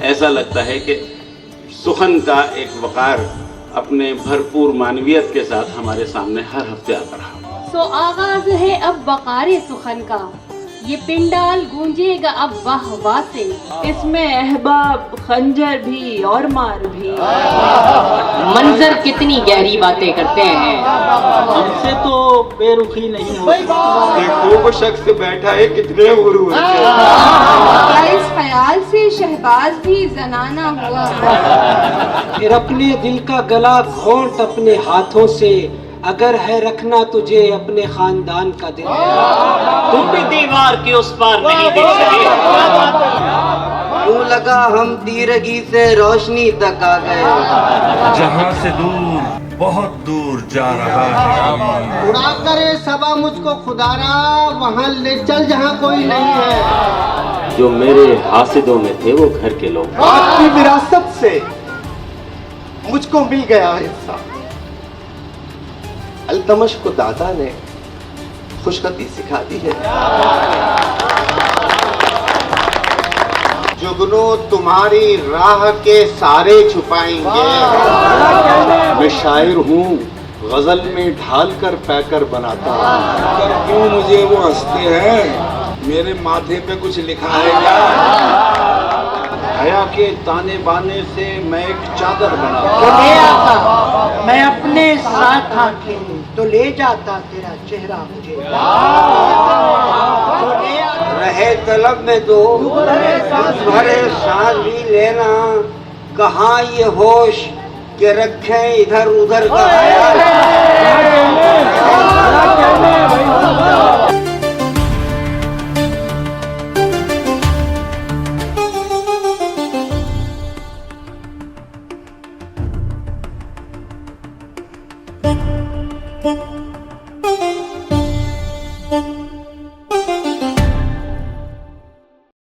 ऐसा लगता है कि सुखन का एक वकार अपने भरपूर मानवियत के साथ हमारे सामने हर हफ्ते आता रहा। सो आगाज है अब वकारे सुखन का, ये पिंडाल गूंजेगा अब वाह वाह से। इसमें अहबाब खंजर भी और मार भी। मंजर कितनी गहरी बातें करते हैं, हमसे तो बेरुखी नहीं होती। देखो वो शख्स बैठा है कितने गुरूर से। क्या इस ख्याल से शहबाज भी जनाना हुआ। फिर अपने दिल का गला घोंट अपने हाथों से, अगर है रखना तुझे अपने खानदान का दिल। तुम भी दीवार की उस पार नहीं देख सके। यूं लगा हम तीरगी से रोशनी तक आ गए। जहाँ से दूर बहुत दूर जा रहा है। उड़ा करे सबा मुझको खुदारा, वहाँ ले चल जहाँ कोई नहीं है। जो मेरे हासिदों में थे वो घर के लोग। आपकी विरासत से मुझको मिल गया हिस्सा। अल्तमश को दादा ने खुशखती सिखा दी है। जुगनू तुम्हारी राह के सारे छुपाएंगे। मैं शायर हूँ, गजल में ढाल कर पैकर बनाता हूँ। क्यों मुझे वो हंसते हैं? मेरे माथे पे कुछ लिखा है क्या? हया के ताने बाने से मैं एक चादर बना। तो ले आता मैं अपने साथ आके, तो ले जाता तेरा चेहरा मुझे। तो ले आता रहे तलब में तो भरे सांस भी लेना। कहाँ ये होश के रखे इधर उधर का ख्याल। Thank you.